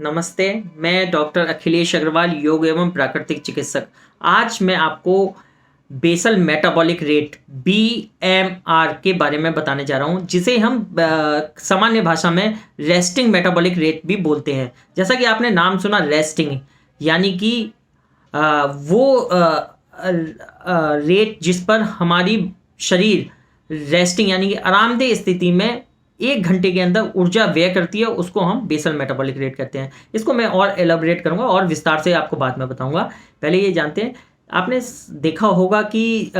नमस्ते, मैं डॉक्टर अखिलेश अग्रवाल, योग एवं प्राकृतिक चिकित्सक। आज मैं आपको बेसल मेटाबॉलिक रेट बीएमआर के बारे में बताने जा रहा हूँ, जिसे हम सामान्य भाषा में रेस्टिंग मेटाबॉलिक रेट भी बोलते हैं। जैसा कि आपने नाम सुना रेस्टिंग, यानी कि रेट जिस पर हमारी शरीर रेस्टिंग यानी कि आरामदेह स्थिति में 1 घंटे के अंदर ऊर्जा व्यय करती है, उसको हम बेसल मेटाबॉलिक रेट कहते हैं। इसको मैं और एलाबोरेट करूंगा और विस्तार से आपको बाद में बताऊंगा। पहले ये जानते हैं, आपने देखा होगा कि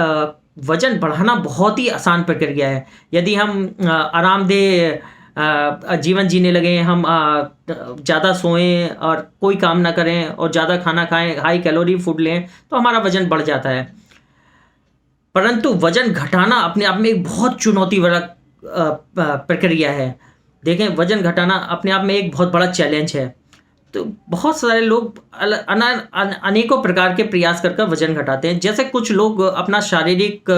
वजन बढ़ाना बहुत ही आसान प्रक्रिया है। यदि हम आरामदेह जीवन जीने लगे, हम ज़्यादा सोएं और कोई काम ना करें और ज़्यादा खाना खाएं, हाई कैलोरी फूड लें, तो हमारा वजन बढ़ जाता है। परंतु वजन घटाना अपने आप में एक बहुत चुनौती वाला प्रक्रिया है। देखें, वजन घटाना अपने आप में एक बहुत बड़ा चैलेंज है। तो बहुत सारे लोग अनेकों प्रकार के प्रयास कर वजन घटाते हैं। जैसे कुछ लोग अपना शारीरिक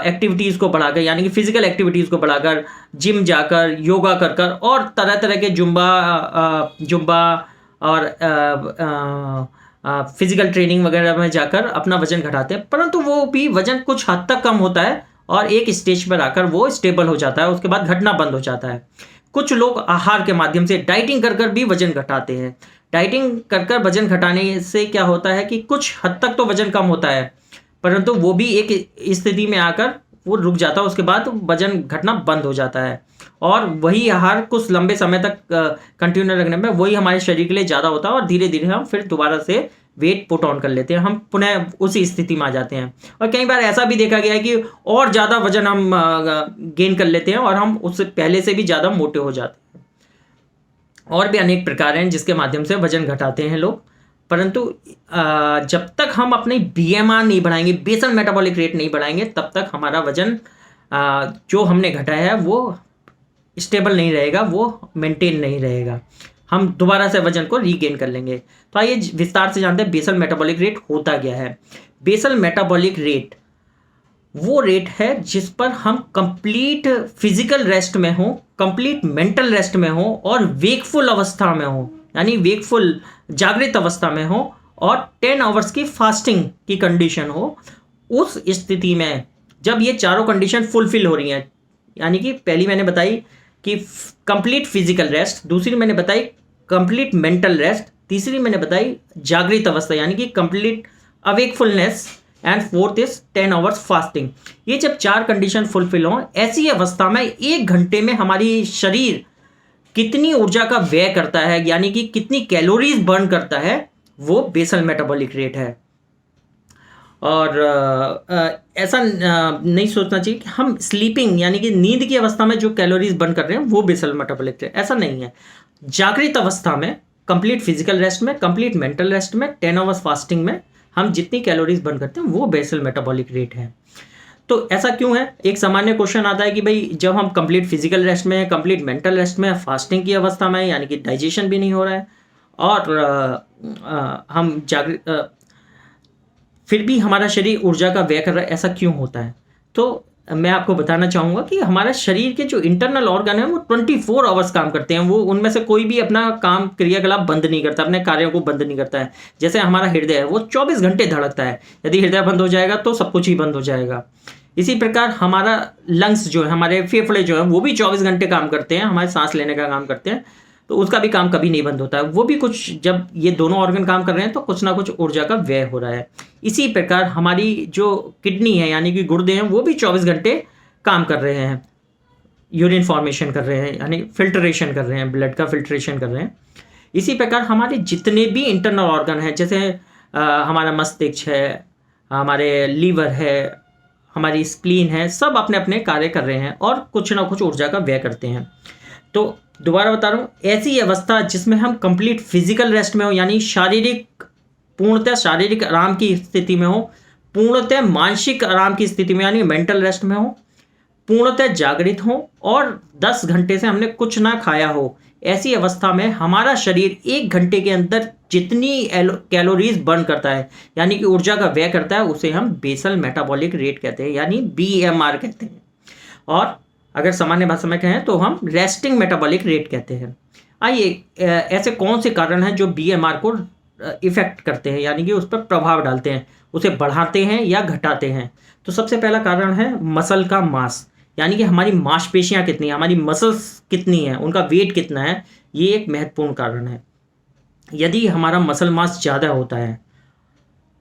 एक्टिविटीज़ को बढ़ाकर, यानी कि फिजिकल एक्टिविटीज़ को बढ़ाकर, जिम जाकर, योगा कर कर और तरह तरह के जुम्बा और फिजिकल ट्रेनिंग वगैरह में जाकर अपना वजन घटाते हैं। परंतु वो भी वजन कुछ हद तक कम होता है और एक स्टेज पर आकर वो स्टेबल हो जाता है, उसके बाद घटना बंद हो जाता है। कुछ लोग आहार के माध्यम से डाइटिंग कर कर भी वजन घटाते हैं। डाइटिंग कर कर वजन घटाने से क्या होता है कि कुछ हद तक तो वजन कम होता है, परंतु वो भी एक स्थिति में आकर वो रुक जाता है, उसके बाद वजन घटना बंद हो जाता है। और वही आहार कुछ लंबे समय तक कंटिन्यू रखने में वही हमारे शरीर के लिए ज़्यादा होता है और धीरे धीरे हम फिर दोबारा से वेट पुट ऑन कर लेते हैं, हम पुनः उसी स्थिति में आ जाते हैं। और कई बार ऐसा भी देखा गया है कि और ज़्यादा वजन हम गेन कर लेते हैं और हम उससे पहले से भी ज़्यादा मोटे हो जाते हैं। और भी अनेक प्रकार हैं जिसके माध्यम से वजन घटाते हैं लोग। परंतु जब तक हम अपने बीएमआर नहीं बढ़ाएंगे, बेसल मेटाबॉलिक रेट नहीं बढ़ाएंगे, तब तक हमारा वजन जो हमने घटाया है वो स्टेबल नहीं रहेगा, वो मेंटेन नहीं रहेगा। हम दोबारा से वजन को रीगेन कर लेंगे। तो आइए विस्तार से जानते हैं बेसल मेटाबॉलिक रेट होता क्या है। बेसल मेटाबॉलिक रेट वो रेट है जिस पर हम कंप्लीट फिजिकल रेस्ट में हो, कंप्लीट मेंटल रेस्ट में हो और वेकफुल अवस्था में हो, यानी वेकफुल जागृत अवस्था में हो और 10 आवर्स की फास्टिंग की कंडीशन हो। उस स्थिति में जब ये चारों कंडीशन फुलफिल हो रही हैं, यानी कि पहली मैंने बताई कि कंप्लीट फिजिकल रेस्ट, दूसरी मैंने बताई कंप्लीट मेंटल रेस्ट, तीसरी मैंने बताई जागृत अवस्था यानी कि complete awakefulness, and fourth is 10 hours fasting. ये जब 4 कंडीशन फुलफिल हों, ऐसी अवस्था में 1 घंटे में हमारी शरीर कितनी ऊर्जा का व्यय करता है, यानी कि कितनी कैलोरीज बर्न करता है, वो बेसल मेटाबॉलिक रेट है। और ऐसा नहीं सोचना चाहिए कि हम स्लीपिंग यानी कि नींद की अवस्था में जो कैलोरीज बर्न कर रहे हैं वो बेसल मेटाबॉलिक रेट, ऐसा नहीं है। जागृत अवस्था में, कंप्लीट फिजिकल रेस्ट में, कंप्लीट मेंटल रेस्ट में, 10 आवर्स फास्टिंग में हम जितनी कैलोरीज बर्न करते हैं वो बेसल मेटाबॉलिक रेट है। तो ऐसा क्यों है? एक सामान्य क्वेश्चन आता है कि भाई जब हम कंप्लीट फिजिकल रेस्ट में, कंप्लीट मेंटल रेस्ट में, फास्टिंग की अवस्था में, यानी कि डाइजेशन भी नहीं हो रहा है और हम जागृत फिर भी हमारा शरीर ऊर्जा का व्यय कर रहा है, ऐसा क्यों होता है? तो मैं आपको बताना चाहूँगा कि हमारा शरीर के जो इंटरनल ऑर्गन है वो 24 आवर्स काम करते हैं। वो उनमें से कोई भी अपना काम क्रियाकलाप बंद नहीं करता, अपने कार्यों को बंद नहीं करता है। जैसे हमारा हृदय है वो 24 घंटे धड़कता है, यदि हृदय बंद हो जाएगा तो सब कुछ ही बंद हो जाएगा। इसी प्रकार हमारा लंग्स जो है, हमारे फेफड़े जो है वो भी 24 घंटे काम करते हैं, हमारे सांस लेने का काम करते हैं, तो उसका भी काम कभी नहीं बंद होता है। वो भी कुछ, जब ये दोनों ऑर्गन काम कर रहे हैं तो कुछ ना कुछ ऊर्जा का व्यय हो रहा है। इसी प्रकार हमारी जो किडनी है यानी कि गुर्दे हैं वो भी 24 घंटे काम कर रहे हैं, यूरिन फॉर्मेशन कर रहे हैं, यानी फिल्ट्रेशन कर रहे हैं, ब्लड का फिल्ट्रेशन कर रहे हैं। इसी प्रकार हमारे जितने भी इंटरनल ऑर्गन हैं, जैसे हमारा मस्तिष्क है, हमारे लीवर है, हमारी स्प्लीन है, सब अपने अपने कार्य कर रहे हैं और कुछ ना कुछ ऊर्जा का व्यय करते हैं। तो दोबारा बता रहा हूँ, ऐसी अवस्था जिसमें हम कंप्लीट फिजिकल रेस्ट में हो, यानी पूर्णतः शारीरिक आराम की स्थिति में हो, पूर्णतः मानसिक आराम की स्थिति में यानी मेंटल रेस्ट में हो, पूर्णतः जागृत हो और 10 घंटे से हमने कुछ ना खाया हो, ऐसी अवस्था में हमारा शरीर 1 घंटे के अंदर जितनी कैलोरीज बर्न करता है, यानी कि ऊर्जा का व्यय करता है, उसे हम बेसल मेटाबॉलिक रेट कहते हैं, यानी बीएमआर कहते हैं। और अगर सामान्य भाषा में कहें तो हम रेस्टिंग मेटाबॉलिक रेट कहते हैं। आइए ऐसे कौन से कारण हैं जो बीएमआर को इफ़ेक्ट करते हैं, यानी कि उस पर प्रभाव डालते हैं, उसे बढ़ाते हैं या घटाते हैं। तो सबसे पहला कारण है मसल का मास, यानी कि हमारी मांसपेशियाँ कितनी हैं, हमारी मसल्स कितनी हैं, उनका वेट कितना है, ये एक महत्वपूर्ण कारण है। यदि हमारा मसल मास ज़्यादा होता है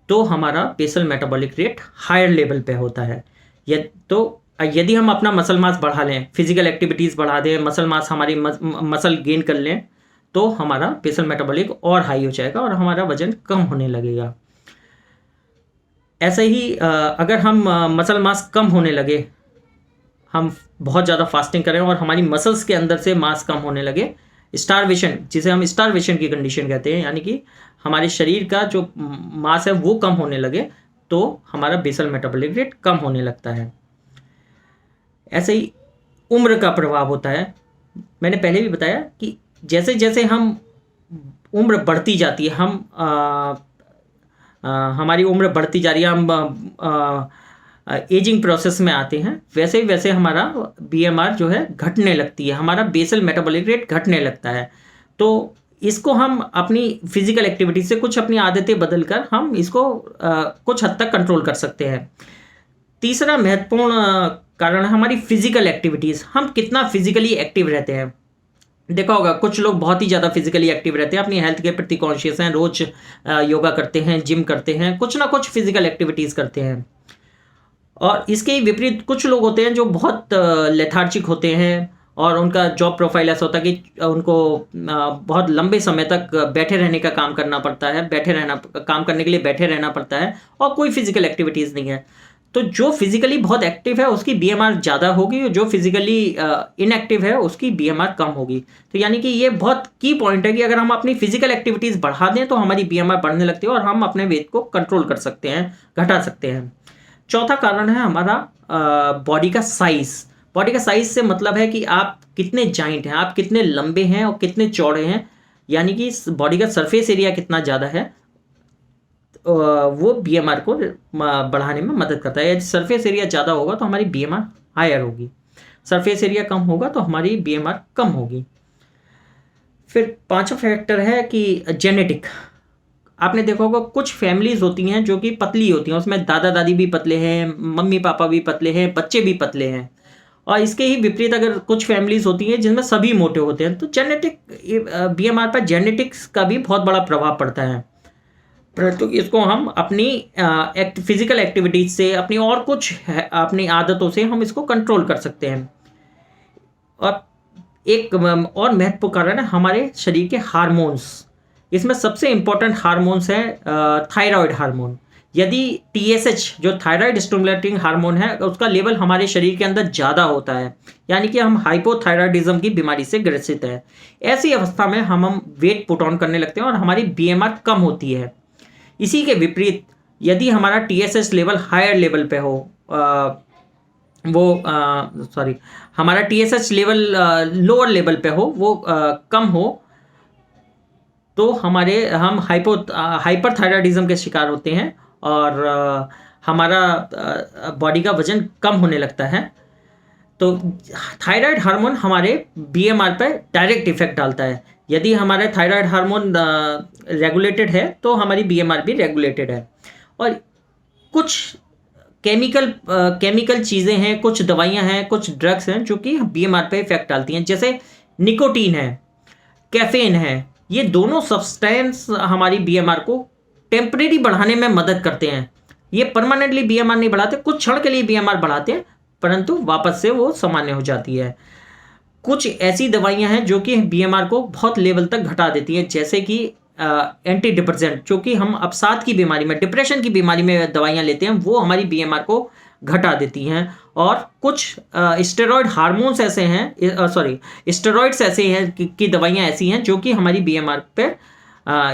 तो हमारा basal metabolic rate higher level पे होता है। यदि हम अपना मसल मास बढ़ा लें, फिजिकल एक्टिविटीज़ बढ़ा दें, मसल मास हमारी मसल गेन कर लें, तो हमारा बेसल मेटाबॉलिक और हाई हो जाएगा और हमारा वजन कम होने लगेगा। ऐसे ही अगर हम मसल मास कम होने लगे, हम बहुत ज़्यादा फास्टिंग करें और हमारी मसल्स के अंदर से मास कम होने लगे, स्टारवेशन, जिसे हम स्टारवेशन की कंडीशन कहते हैं, यानी कि हमारे शरीर का जो मास है वो कम होने लगे, तो हमारा बेसल मेटाबॉलिक रेट कम होने लगता है। ऐसे ही उम्र का प्रभाव होता है। मैंने पहले भी बताया कि जैसे जैसे हम उम्र बढ़ती जाती है, हमारी उम्र बढ़ती जा रही है, हम एजिंग प्रोसेस में आते हैं, वैसे वैसे हमारा बीएमआर जो है घटने लगती है, हमारा बेसल मेटाबॉलिक रेट घटने लगता है। तो इसको हम अपनी फिजिकल एक्टिविटी से, कुछ अपनी आदतें बदलकर हम इसको कुछ हद तक कंट्रोल कर सकते हैं। तीसरा महत्वपूर्ण कारण है हमारी फिजिकल एक्टिविटीज़, हम कितना फिजिकली एक्टिव रहते हैं। देखा होगा कुछ लोग बहुत ही ज़्यादा फिजिकली एक्टिव रहते हैं, अपनी हेल्थ के प्रति कॉन्शियस हैं, रोज योगा करते हैं, जिम करते हैं, कुछ ना कुछ फिजिकल एक्टिविटीज़ करते हैं। और इसके ही विपरीत कुछ लोग होते हैं जो बहुत लेथार्जिक होते हैं और उनका जॉब प्रोफाइल ऐसा होता है कि उनको बहुत लंबे समय तक बैठे रहने का काम करना पड़ता है, काम करने के लिए बैठे रहना पड़ता है और कोई फिजिकल एक्टिविटीज़ नहीं है। तो जो फिजिकली बहुत एक्टिव है उसकी बीएमआर ज़्यादा होगी और जो फिजिकली इनएक्टिव है उसकी बीएमआर कम होगी। तो यानी कि ये बहुत की पॉइंट है कि अगर हम अपनी फिजिकल एक्टिविटीज़ बढ़ा दें तो हमारी बीएमआर बढ़ने लगती है और हम अपने वेट को कंट्रोल कर सकते हैं, घटा सकते हैं। चौथा कारण है हमारा बॉडी का साइज़। बॉडी का साइज़ से मतलब है कि आप कितने जाइंट हैं, आप कितने लंबे हैं और कितने चौड़े हैं, यानी कि बॉडी का सरफेस एरिया कितना ज़्यादा है, वो बीएमआर को बढ़ाने में मदद करता है। यदि सरफेस एरिया ज़्यादा होगा तो हमारी बीएमआर हायर होगी, सरफेस एरिया कम होगा तो हमारी बीएमआर कम होगी। फिर पांचवा फैक्टर है कि जेनेटिक। आपने देखा होगा कुछ फैमिलीज होती हैं जो कि पतली होती हैं, उसमें दादा दादी भी पतले हैं, मम्मी पापा भी पतले हैं, बच्चे भी पतले हैं। और इसके ही विपरीत अगर कुछ फैमिलीज होती हैं जिनमें सभी मोटे होते हैं, तो जेनेटिक बीएमआर पर जेनेटिक्स का भी बहुत बड़ा प्रभाव पड़ता है। परंतु इसको हम अपनी फिजिकल एक्टिविटीज से, अपनी और कुछ अपनी आदतों से हम इसको कंट्रोल कर सकते हैं। और एक और महत्वपूर्ण कारण है हमारे शरीर के हार्मोन्स। इसमें सबसे इम्पोर्टेंट हार्मोन्स है थायराइड हार्मोन। यदि टीएसएच जो थायराइड स्टिमुलेटिंग हार्मोन है उसका लेवल हमारे शरीर के अंदर ज़्यादा होता है, यानी कि हम हाइपोथायराइडिज्म की बीमारी से ग्रसित हैं। ऐसी अवस्था में हम वेट पुट ऑन करने लगते हैं और हमारी बीएमआर कम होती है। इसी के विपरीत यदि हमारा टीएसएच लेवल हायर लेवल पे हो, हमारा टीएसएच लेवल लोअर लेवल पे हो, वो कम हो, तो हम हाइपरथायराइडिज्म के शिकार होते हैं और हमारा बॉडी का वजन कम होने लगता है। तो थायराइड हार्मोन हमारे बीएमआर पर डायरेक्ट इफेक्ट डालता है। यदि हमारा थायराइड हार्मोन रेगुलेटेड है तो हमारी बीएमआर भी रेगुलेटेड है। और कुछ केमिकल चीज़ें हैं, कुछ दवाइयां हैं, कुछ ड्रग्स हैं जो कि बीएमआर पे इफेक्ट डालती हैं, जैसे निकोटीन है, कैफीन है। ये दोनों सब्सटेंस हमारी बीएमआर को टेम्परेरी बढ़ाने में मदद करते हैं। ये परमानेंटली बीएमआर नहीं बढ़ाते, कुछ क्षण के लिए बीएमआर बढ़ाते हैं, परंतु वापस से वो सामान्य हो जाती है। कुछ ऐसी दवाइयां हैं जो कि बीएमआर को बहुत लेवल तक घटा देती हैं, जैसे कि एंटी डिप्रेसेंट, जो कि हम अवसाद की बीमारी में, डिप्रेशन की बीमारी में दवाइयां लेते हैं, वो हमारी बीएमआर को घटा देती हैं। और कुछ स्टेरॉयड हार्मोन्स ऐसे हैं, स्टेरॉइड्स ऐसे हैं कि दवाइयां ऐसी हैं जो कि हमारी बीएमआर पे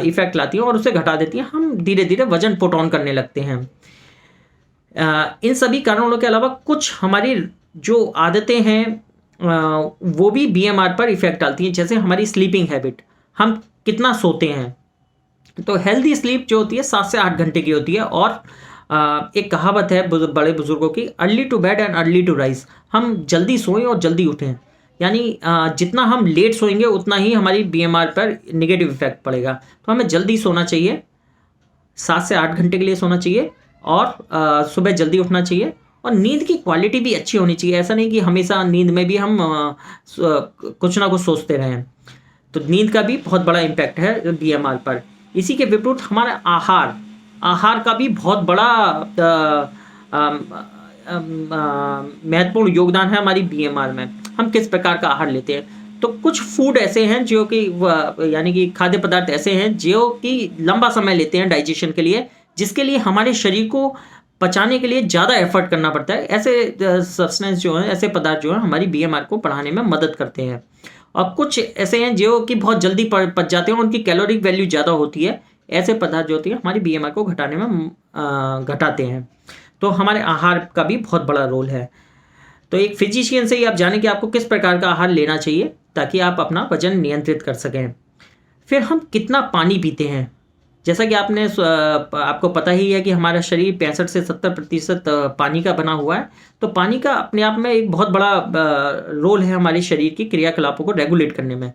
इफेक्ट लाती हैं और उसे घटा देती हैं। हम धीरे धीरे वजन पुट ऑन करने लगते हैं। इन सभी कारणों के अलावा कुछ हमारी जो आदतें हैं वो भी बीएमआर पर इफेक्ट डालती हैं, जैसे हमारी स्लीपिंग हैबिट, हम कितना सोते हैं। तो हेल्दी स्लीप जो होती है 7 से 8 घंटे की होती है। और एक कहावत है बड़े बुजुर्गों की, early to bed and early to rise, हम जल्दी सोएं और जल्दी उठें। यानी जितना हम लेट सोएंगे उतना ही हमारी बीएमआर पर नेगेटिव इफेक्ट पड़ेगा। तो हमें जल्दी सोना चाहिए, 7 से 8 घंटे के लिए सोना चाहिए, और सुबह जल्दी उठना चाहिए, और नींद की क्वालिटी भी अच्छी होनी चाहिए। ऐसा नहीं कि हमेशा नींद में भी हम कुछ ना कुछ सोचते रहें। तो नींद का भी बहुत बड़ा इम्पैक्ट है बीएमआर पर। इसी के विपरीत हमारा आहार का भी बहुत बड़ा महत्वपूर्ण योगदान है हमारी बीएमआर में। हम किस प्रकार का आहार लेते हैं, तो कुछ फूड ऐसे हैं जो कि यानी कि खाद्य पदार्थ ऐसे हैं जो कि लंबा समय लेते हैं डाइजेशन के लिए, जिसके लिए हमारे शरीर को पचाने के लिए ज़्यादा एफर्ट करना पड़ता है। ऐसे सब्सटेंस जो हैं, ऐसे पदार्थ जो हैं, हमारी बीएमआर को बढ़ाने में मदद करते हैं। और कुछ ऐसे हैं जो कि बहुत जल्दी पच जाते हैं, उनकी कैलोरिक वैल्यू ज़्यादा होती है। ऐसे पदार्थ जो होती है हमारी बीएमआर को घटाने में घटाते हैं। तो हमारे आहार का भी बहुत बड़ा रोल है। तो एक फिजिशियन से ही आप जानें कि आपको किस प्रकार का आहार लेना चाहिए ताकि आप अपना वजन नियंत्रित कर सकें। फिर हम कितना पानी पीते हैं, जैसा कि आपको पता ही है कि हमारा शरीर 65 से 70% पानी का बना हुआ है। तो पानी का अपने आप में एक बहुत बड़ा रोल है हमारे शरीर की क्रियाकलापों को रेगुलेट करने में।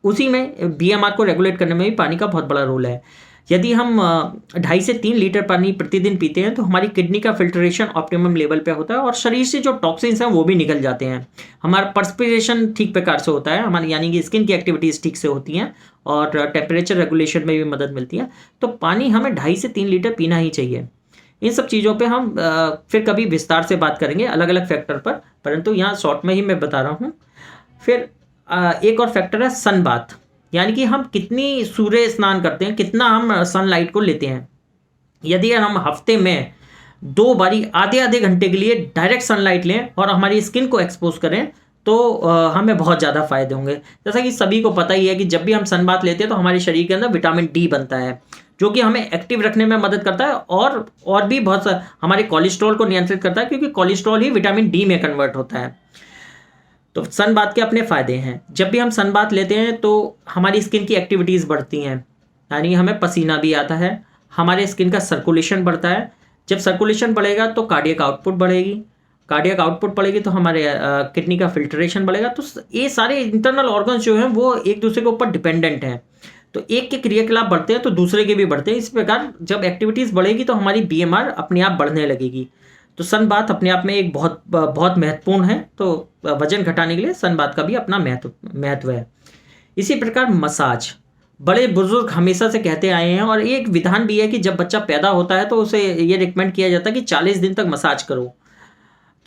उसी में बीएमआर को रेगुलेट करने में भी पानी का बहुत बड़ा रोल है। यदि हम 2.5 से 3 लीटर पानी प्रतिदिन पीते हैं तो हमारी किडनी का फिल्ट्रेशन ऑप्टिमम लेवल पे होता है, और शरीर से जो टॉक्सिन्स हैं वो भी निकल जाते हैं। हमारा पर्सपिरेशन ठीक प्रकार से होता है, हमारी यानी कि स्किन की एक्टिविटीज़ ठीक से होती हैं, और टेम्परेचर रेगुलेशन में भी मदद मिलती है। तो पानी हमें 2.5 से 3 लीटर पीना ही चाहिए। इन सब चीज़ों पे हम फिर कभी विस्तार से बात करेंगे अलग अलग फैक्टर पर, परंतु यहाँ शॉर्ट में ही मैं बता रहा हूँ। फिर एक और फैक्टर है सन बाथ, यानी कि हम कितनी सूर्य स्नान करते हैं, कितना हम सनलाइट को लेते हैं। यदि हम हफ्ते में 2 बारी आधे आधे घंटे के लिए डायरेक्ट सनलाइट लें और हमारी स्किन को एक्सपोज करें तो हमें बहुत ज़्यादा फायदे होंगे। जैसा कि सभी को पता ही है कि जब भी हम सन बाथ लेते हैं तो हमारे शरीर के अंदर विटामिन डी बनता है, जो कि हमें एक्टिव रखने में मदद करता है, और भी बहुत हमारे कोलेस्ट्रॉल को नियंत्रित करता है, क्योंकि कोलेस्ट्रॉल ही विटामिन डी में कन्वर्ट होता है। तो सन बाथ के अपने फ़ायदे हैं। जब भी हम सन बाथ लेते हैं तो हमारी स्किन की एक्टिविटीज़ बढ़ती हैं, यानी हमें पसीना भी आता है, हमारे स्किन का सर्कुलेशन बढ़ता है। जब सर्कुलेशन बढ़ेगा तो कार्डियक आउटपुट बढ़ेगी, कार्डियक आउटपुट बढ़ेगी तो हमारे किडनी का फिल्ट्रेशन बढ़ेगा। तो ये सारे इंटरनल ऑर्गन्स जो हैं वो एक दूसरे के ऊपर डिपेंडेंट हैं। तो एक के क्रियाकलाप बढ़ते हैं तो दूसरे के भी बढ़ते हैं। इस प्रकार जब एक्टिविटीज़ बढ़ेगी तो हमारी बीएमआर अपने आप बढ़ने लगेगी। तो सन बाथ अपने आप में एक बहुत बहुत महत्वपूर्ण है। तो वजन घटाने के लिए सन बाथ का भी अपना महत्व है। इसी प्रकार मसाज, बड़े बुजुर्ग हमेशा से कहते आए हैं, और एक विधान भी है कि जब बच्चा पैदा होता है तो उसे ये रिकमेंड किया जाता है कि 40 दिन तक मसाज करो।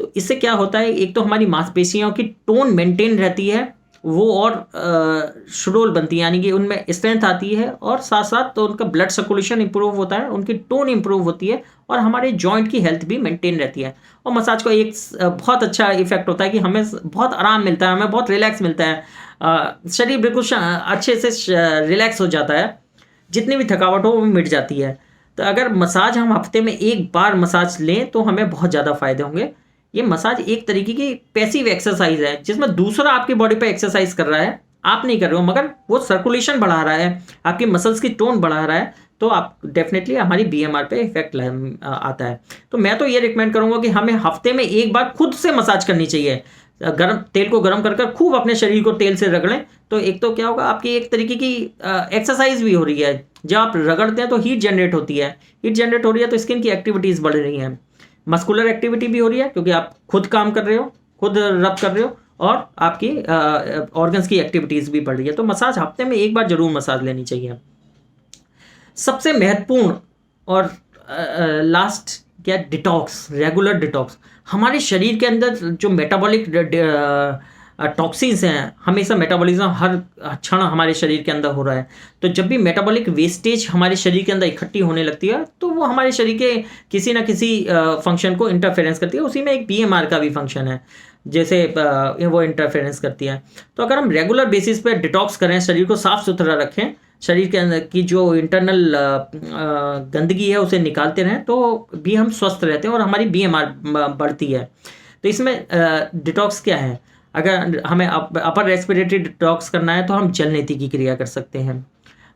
तो इससे क्या होता है, एक तो हमारी मांसपेशियों की टोन मेंटेन रहती है, वो और सुडौल बनती है, यानी कि उनमें स्ट्रेंथ आती है, और साथ साथ तो उनका ब्लड सर्कुलेशन इंप्रूव होता है, उनकी टोन इंप्रूव होती है, और हमारे जॉइंट की हेल्थ भी मेंटेन रहती है। और मसाज का एक बहुत अच्छा इफेक्ट होता है कि हमें बहुत आराम मिलता है, हमें बहुत रिलैक्स मिलता है, शरीर बिल्कुल अच्छे से रिलैक्स हो जाता है, जितनी भी थकावट हो वो मिट जाती है। तो अगर मसाज हम हफ्ते में 1 बार मसाज लें तो हमें बहुत ज़्यादा फायदे होंगे। ये मसाज एक तरीके की पैसिव एक्सरसाइज है, जिसमें दूसरा आपकी बॉडी पे एक्सरसाइज कर रहा है, आप नहीं कर रहे हो, मगर वो सर्कुलेशन बढ़ा रहा है, आपकी मसल्स की टोन बढ़ा रहा है। तो आप डेफिनेटली हमारी बीएमआर पे इफेक्ट आता है। तो मैं तो ये रिकमेंड करूंगा कि हमें हफ्ते में 1 बार खुद से मसाज करनी चाहिए। गर्म तेल को गर्म कर कर खूब अपने शरीर को तेल से रगड़ें, तो एक तो क्या होगा, आपकी एक तरीके की एक्सरसाइज भी हो रही है। जब आप रगड़ते हैं तो हीट जनरेट होती है, हीट जनरेट हो रही है तो स्किन की एक्टिविटीज़ बढ़ रही हैं, मस्कुलर एक्टिविटी भी हो रही है क्योंकि आप खुद काम कर रहे हो, खुद रब कर रहे हो, और आपकी ऑर्गन्स की एक्टिविटीज़ भी बढ़ रही है। तो मसाज हफ्ते में 1 बार जरूर मसाज लेनी चाहिए। सबसे महत्वपूर्ण और लास्ट क्या, डिटॉक्स, रेगुलर डिटॉक्स। हमारे शरीर के अंदर जो मेटाबॉलिक टॉक्सिन्स हैं, हमेशा मेटाबॉलिज्म हर क्षण हमारे शरीर के अंदर हो रहा है। तो जब भी मेटाबॉलिक वेस्टेज हमारे शरीर के अंदर इकट्ठी होने लगती है तो वो हमारे शरीर के किसी ना किसी फंक्शन को इंटरफेरेंस करती है। उसी में एक बीएमआर का भी फंक्शन है, जैसे वो इंटरफेरेंस करती है। तो अगर हम रेगुलर बेसिस पे डिटॉक्स करें, शरीर को साफ सुथरा रखें, शरीर के अंदर की जो इंटरनल गंदगी है उसे निकालते रहें, तो भी हम स्वस्थ रहते हैं और हमारी बीएमआर बढ़ती है। तो इसमें डिटॉक्स क्या है, अगर हमें अपर रेस्पिरेटरी डिटॉक्स करना है तो हम जल नीति की क्रिया कर सकते हैं,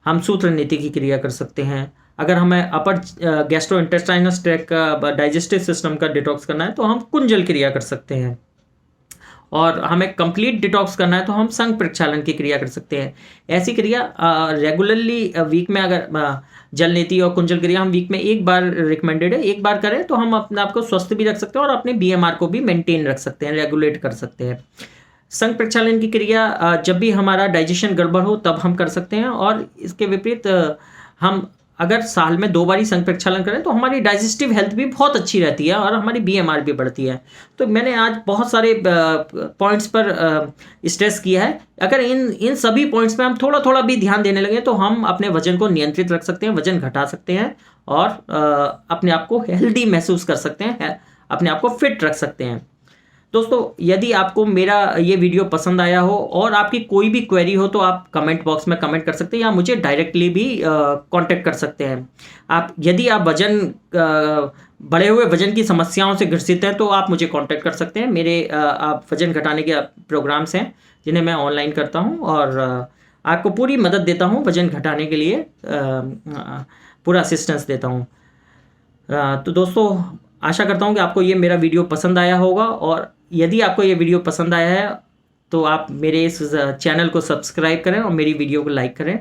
हम सूत्र नीति की क्रिया कर सकते हैं। अगर हमें अपर गैस्ट्रोइंटेस्टाइनल ट्रैक्ट का, डाइजेस्टिव सिस्टम का डिटॉक्स करना है तो हम कुंजल क्रिया कर सकते हैं। और हमें कंप्लीट डिटॉक्स करना है तो हम संघ प्रक्षालन की क्रिया कर सकते हैं। ऐसी क्रिया रेगुलरली वीक में अगर जल नीति और कुंजल क्रिया हम वीक में एक बार रिकमेंडेड है, एक बार करें तो हम अपने आप को स्वस्थ भी रख सकते हैं और अपने BMR को भी मेंटेन रख सकते हैं, रेगुलेट कर सकते हैं। संघ प्रक्षालन की क्रिया जब भी हमारा डाइजेशन गड़बड़ हो तब हम कर सकते हैं, और इसके विपरीत हम अगर साल में 2 बार ही संघ प्रक्षालन करें तो हमारी डाइजेस्टिव हेल्थ भी बहुत अच्छी रहती है और हमारी BMR भी बढ़ती है। तो मैंने आज बहुत सारे पॉइंट्स पर स्ट्रेस किया है। अगर इन सभी पॉइंट्स पे हम थोड़ा थोड़ा भी ध्यान देने लगे तो हम अपने वजन को नियंत्रित रख सकते हैं, वजन घटा सकते हैं और अपने आप को हेल्दी महसूस कर सकते हैं, अपने आप को फिट रख सकते हैं। दोस्तों, यदि आपको मेरा ये वीडियो पसंद आया हो और आपकी कोई भी क्वेरी हो तो आप कमेंट बॉक्स में कमेंट कर सकते हैं या मुझे डायरेक्टली भी कांटेक्ट कर सकते हैं। यदि आप बढ़े हुए वजन की समस्याओं से ग्रसित हैं तो आप मुझे कांटेक्ट कर सकते हैं। मेरे आप वजन घटाने के प्रोग्राम्स हैं जिन्हें मैं ऑनलाइन करता हूं और आपको पूरी मदद देता हूं, वजन घटाने के लिए पूरा असिस्टेंस देता हूं। तो दोस्तों, आशा करता हूं कि आपको ये मेरा वीडियो पसंद आया होगा, और यदि आपको ये वीडियो पसंद आया है तो आप मेरे इस चैनल को सब्सक्राइब करें और मेरी वीडियो को लाइक करें।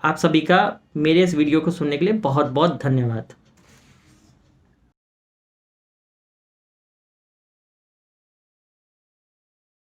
आप सभी का मेरे इस वीडियो को सुनने के लिए बहुत बहुत धन्यवाद।